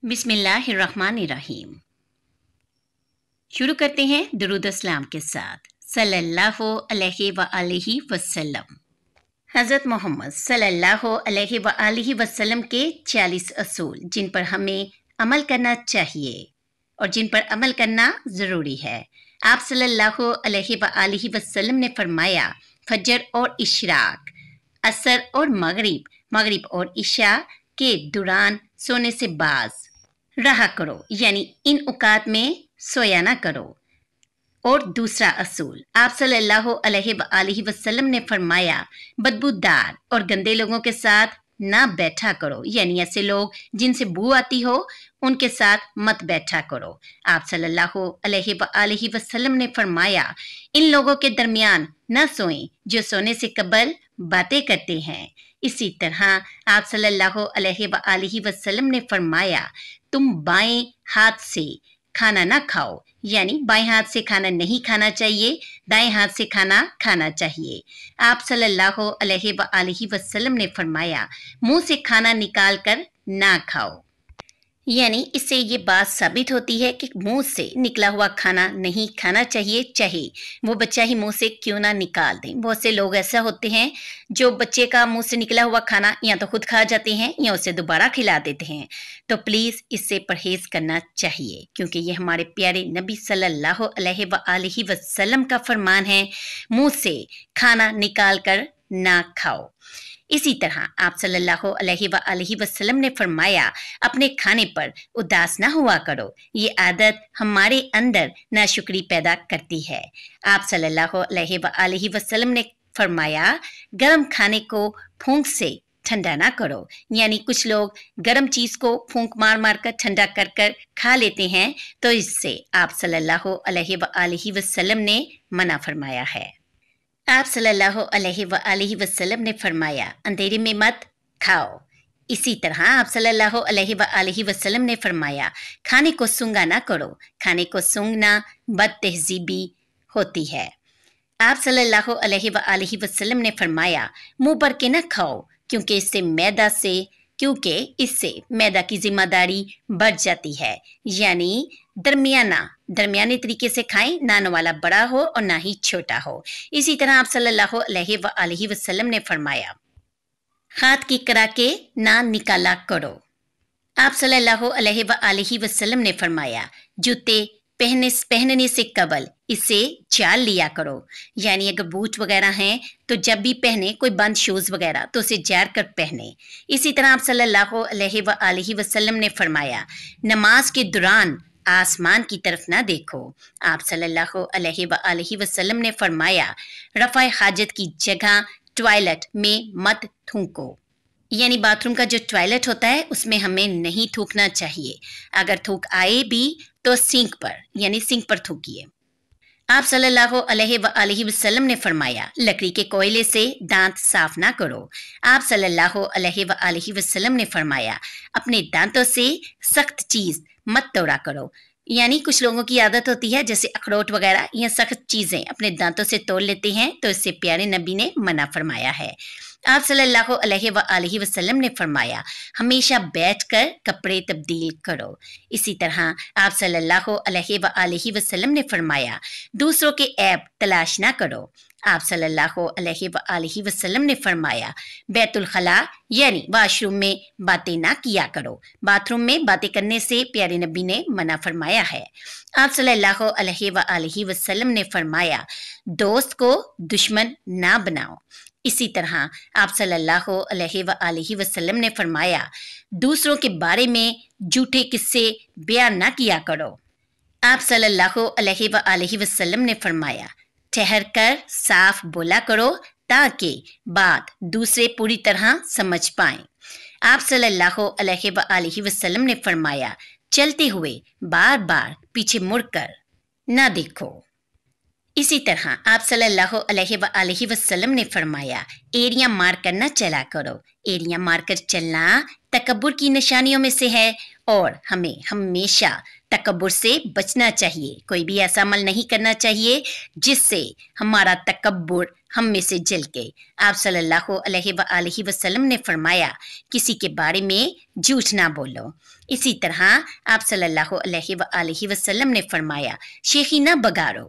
बिस्मिल्लाहिर्रहमानिर्रहीम। शुरू करते हैं दुरूद अस्सलाम के साथ। सल्लल्लाहु अलैहि व आलिहि वसल्लम। हज़रत मोहम्मद सल्लल्लाहु अलैहि व आलिहि वसल्लम के 40 असूल जिन पर हमें अमल करना चाहिए और जिन पर अमल करना ज़रूरी है। आप सल्लल्लाहु अलैहि व आलिहि वसल्लम ने फरमाया, फजर और इशराक, असर और मगरिब और इशा के दौरान सोने से बाज रहा करो, यानी इन औकात में सोया ना करो। और दूसरा असूल, आप सल्लल्लाहु अलैहि वसल्लम ने फरमाया, बदबूदार और गंदे लोगों के साथ ना बैठा करो, यानी ऐसे लोग जिनसे बू आती हो उनके साथ मत बैठा करो। आप सल्लल्लाहु अलैहि वसल्लम ने फरमाया, इन लोगों के दरमियान न सोएं जो सोने से कबल बातें करते हैं। इसी तरह आप सल्लल्लाहु अलैहि वसल्लम ने फरमाया, तुम बाएं हाथ से खाना ना खाओ, यानी बाएं हाथ से खाना नहीं खाना चाहिए, दाएं हाथ से खाना खाना चाहिए। आप सल्लल्लाहु अलैहि वसल्लम ने फरमाया, मुंह से खाना निकाल कर ना खाओ, यानी इससे ये बात साबित होती है कि मुंह से निकला हुआ खाना नहीं खाना चाहिए, चाहे वो बच्चा ही मुंह से क्यों ना निकाल दें। बहुत से लोग ऐसा होते हैं जो बच्चे का मुंह से निकला हुआ खाना या तो खुद खा जाते हैं या उसे दोबारा खिला देते हैं। तो प्लीज़ इससे परहेज़ करना चाहिए, क्योंकि ये हमारे प्यारे नबी सल्लल्लाहु अलैहि वसल्लम का फरमान है, मुंह से खाना निकाल कर ना खाओ। इसी तरह आप सल्लल्लाहु अलैहि वसल्लम ने फरमाया, अपने खाने पर उदास ना हुआ करो, ये आदत हमारे अंदर नाशुक्री पैदा करती है। आप सल्लल्लाहु अलैहि वसल्लम ने फरमाया, गर्म खाने को फूंक से ठंडा ना करो, यानी कुछ लोग गर्म चीज़ को फूंक मार मार कर ठंडा कर कर खा लेते हैं, तो इससे आप सल्लल्लाहु अलैहि वसल्लम ने मना फरमाया है। आप सल्लल्लाहु अलैहि वसल्लम ने फरमाया, अंधेरे में मत खाओ। इसी तरह आप सल्लल्लाहु अलैहि वसल्लम ने फरमाया, खाने को सूंघा ना करो, खाने को सूंघना बदतहजीबी होती है। आप सल्लल्लाहु अलैहि वसल्लम ने फरमाया, मुंह भर के न खाओ, क्योंकि इससे मैदा की जिम्मेदारी बढ़ जाती है, यानी दरमियाने तरीके से खाएं, ना वाला बड़ा हो और ना ही छोटा हो। इसी तरह आप सल्लल्लाहु अलैहि वसल्लम ने फरमाया, हाथ की करा के ना निकाला करो। आप सल्लल्लाहु अलैहि वसल्लम ने फरमाया, जूते पहनने से कबल इसे चाल लिया करो, यानी अगर बूट वगैरह हैं तो जब भी पहने कोई बंद शूज़ वगैरह तो उसे जार कर पहने। इसी तरह आप सल्लल्लाहु अलैहि वसल्लम ने फरमाया, नमाज के दौरान आसमान की तरफ ना देखो। आप सल्लल्लाहु अलैहि वसल्लम ने फरमाया, रफ़ा हाजत की जगह टॉयलेट में मत थूको, यानी बाथरूम का जो टॉयलेट होता है उसमें हमें नहीं थूकना चाहिए। अगर थूक आए भी तो सिंक पर थूकिए। आप सल्लल्लाहु अलैहि वसल्लम ने फरमाया, लकड़ी के कोयले से दांत साफ ना करो। आप सल्लल्लाहु अलैहि वसल्लम ने फरमाया, अपने दांतों से सख्त चीज मत तोड़ा करो, यानी कुछ लोगों की आदत होती है जैसे अखरोट वगैरह या सख्त चीजें अपने दांतों से तोड़ लेते हैं, तो इससे प्यारे नबी ने मना फरमाया है। आप सल्लल्लाहु अलैहि वसल्लम ने फरमाया, हमेशा बैठकर कपड़े तब्दील करो। इसी तरह आप सल्लल्लाहु अलैहि वसल्लम ने फरमाया, दूसरों के ऐब तलाश ना करो। आप सल्लल्लाहु अलैहि वसल्लम ने फरमाया, बैतुल खला यानी वाशरूम में बातें ना किया करो। बाथरूम में बातें करने से प्यारे नबी ने मना फरमाया है। आप सल्लल्लाहु अलैहि वसल्लम ने फरमाया, दोस्त को दुश्मन ना बनाओ। इसी तरह आप सल्लल्लाहु अलैहि वसल्लम ने फरमाया, दूसरों के बारे में झूठे किस्से बयान ना किया करो। आप सल्लल्लाहु अलैहि वसल्लम ने फरमाया, ठहर कर साफ बोला करो ताकि बात दूसरे पूरी तरह समझ पाएं। आप सल्लल्लाहु अलैहि वसल्लम ने फरमाया, चलते हुए बार बार पीछे मुड़कर ना देखो। इसी तरह आप सल्लल्लाहु अलैहि वसल्लम ने फरमाया, एड़ियां मारकर न चला करो। एड़ियां मारकर चलना तकब्बुर की निशानियों में से है और हमें हमेशा तकब्बुर से बचना चाहिए। कोई भी ऐसा अमल नहीं करना चाहिए जिससे हमारा तकब्बुर ہم میں سے جل گئے۔ آپ صلی اللہ علیہ وآلہ وسلم نے فرمایا کسی کے بارے میں جھوٹ نہ بولو۔ اسی طرح آپ صلی اللہ علیہ وآلہ وسلم نے فرمایا شیخی نہ بگاڑو۔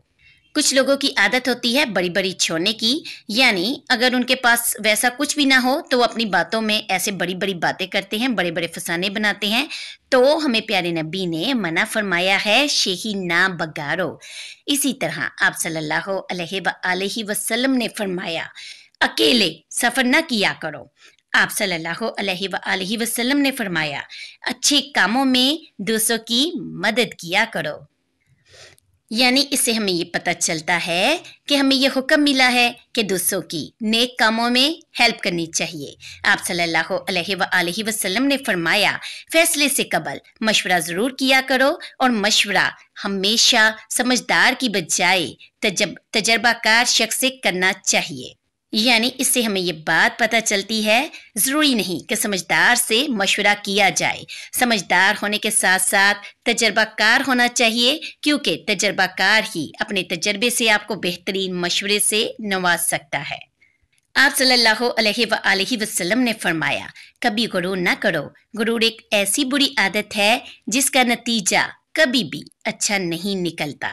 کچھ لوگوں کی عادت ہوتی ہے بڑی بڑی چھوڑنے کی، یعنی اگر ان کے پاس ویسا کچھ بھی نہ ہو تو وہ اپنی باتوں میں ایسے بڑی بڑی باتیں کرتے ہیں، بڑے بڑے فسانے بناتے ہیں۔ تو ہمیں پیارے نبی نے منع فرمایا ہے شیخی نہ بگاڑو۔ اسی طرح آپ صلی اللہ علیہ وآلہ وسلم نے فرمایا اکیلے سفر نہ کیا کرو۔ آپ صلی اللہ علیہ وآلہ وسلم نے فرمایا اچھے کاموں میں دوسروں کی مدد کیا کرو۔ یعنی اس سے ہمیں یہ پتہ چلتا ہے کہ ہمیں یہ حکم ملا ہے کہ دوسروں کی نیک کاموں میں ہیلپ کرنی چاہیے۔ آپ صلی اللہ علیہ وآلہ وسلم نے فرمایا فیصلے سے قبل مشورہ ضرور کیا کرو، اور مشورہ ہمیشہ سمجھدار کی بجائے تجربہ کار شخص سے کرنا چاہیے۔ یعنی اس سے ہمیں یہ بات پتہ چلتی ہے ضروری نہیں کہ سمجھدار سے مشورہ کیا جائے، سمجھدار ہونے کے ساتھ ساتھ تجربہ کار ہونا چاہیے، کیونکہ تجربہ کار ہی اپنے تجربے سے آپ کو بہترین مشورے سے نواز سکتا ہے۔ آپ صلی اللہ علیہ وآلہ وسلم نے فرمایا کبھی غرور نہ کرو۔ غرور ایک ایسی بری عادت ہے جس کا نتیجہ کبھی بھی اچھا نہیں نکلتا۔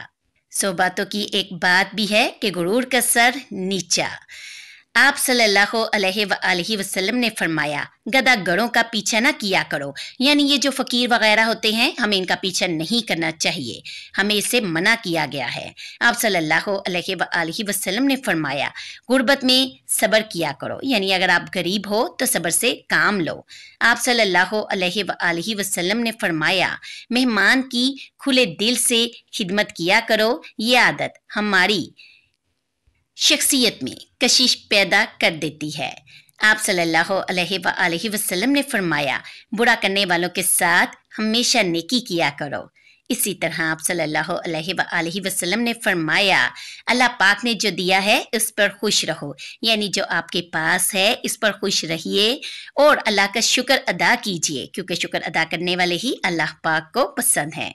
100 باتوں کی ایک بات بھی ہے کہ غرور کا سر نیچا۔ آپ صلی اللہ علیہ وآلہ وسلم نے فرمایا گدھا گڑوں کا پیچھا نہ کیا کرو، یعنی یہ جو فقیر وغیرہ ہوتے ہیں ہمیں ان کا پیچھا نہیں کرنا چاہیے، ہمیں اسے منع کیا گیا ہے۔ آپ صلی اللہ علیہ وآلہ وسلم نے فرمایا غربت میں صبر کیا کرو، یعنی اگر آپ غریب ہو تو صبر سے کام لو۔ آپ صلی اللہ علیہ وآلہ وسلم نے فرمایا مہمان کی کھلے دل سے خدمت کیا کرو، یہ عادت ہماری شخصیت میں کشش پیدا کر دیتی ہے۔ آپ صلی اللہ علیہ وآلہ وسلم نے فرمایا برا کرنے والوں کے ساتھ ہمیشہ نیکی کیا کرو۔ اسی طرح آپ صلی اللہ علیہ وآلہ وسلم نے فرمایا اللہ پاک نے جو دیا ہے اس پر خوش رہو، یعنی جو آپ کے پاس ہے اس پر خوش رہیے اور اللہ کا شکر ادا کیجیے، کیونکہ شکر ادا کرنے والے ہی اللہ پاک کو پسند ہیں۔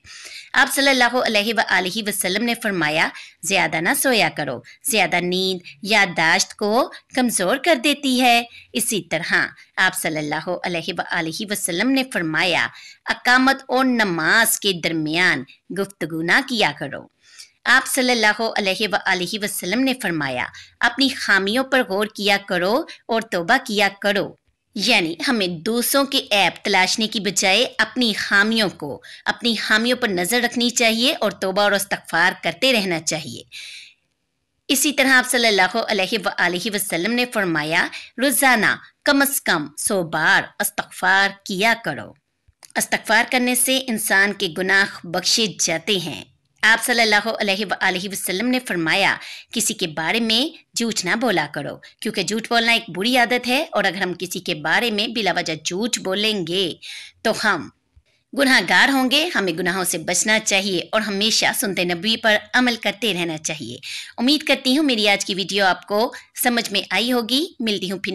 آپ صلی اللہ علیہ وآلہ وسلم نے فرمایا زیادہ نہ سویا کرو، زیادہ نیند یادداشت کو کمزور کر دیتی ہے۔ اسی طرح آپ صلی اللہ علیہ وآلہ وسلم نے فرمایا اقامت اور نماز کے درمیان گفتگو نہ کیا کرو۔ آپ صلی اللہ علیہ وآلہ وسلم نے فرمایا اپنی خامیوں پر غور کیا کرو اور توبہ کیا کرو، یعنی ہمیں دوسروں کے عیب تلاشنے کی بجائے اپنی خامیوں پر نظر رکھنی چاہیے اور توبہ اور استغفار کرتے رہنا چاہیے۔ اسی طرح آپ صلی اللہ علیہ وآلہ وسلم نے فرمایا روزانہ کم از کم 100 بار استغفار کیا کرو۔ استغفار کرنے سے انسان کے گناہ بخشے جاتے ہیں۔ آپ صلی اللہ علیہ وآلہ وسلم نے فرمایا کسی کے بارے میں جھوٹ نہ بولا کرو، کیونکہ جھوٹ بولنا ایک بری عادت ہے، اور اگر ہم کسی کے بارے میں بلا وجہ جھوٹ بولیں گے تو ہم گناہ گار ہوں گے۔ ہمیں گناہوں سے بچنا چاہیے اور ہمیشہ سنت نبوی پر عمل کرتے رہنا چاہیے۔ امید کرتی ہوں میری آج کی ویڈیو آپ کو سمجھ میں آئی ہوگی۔ ملتی ہوں پھر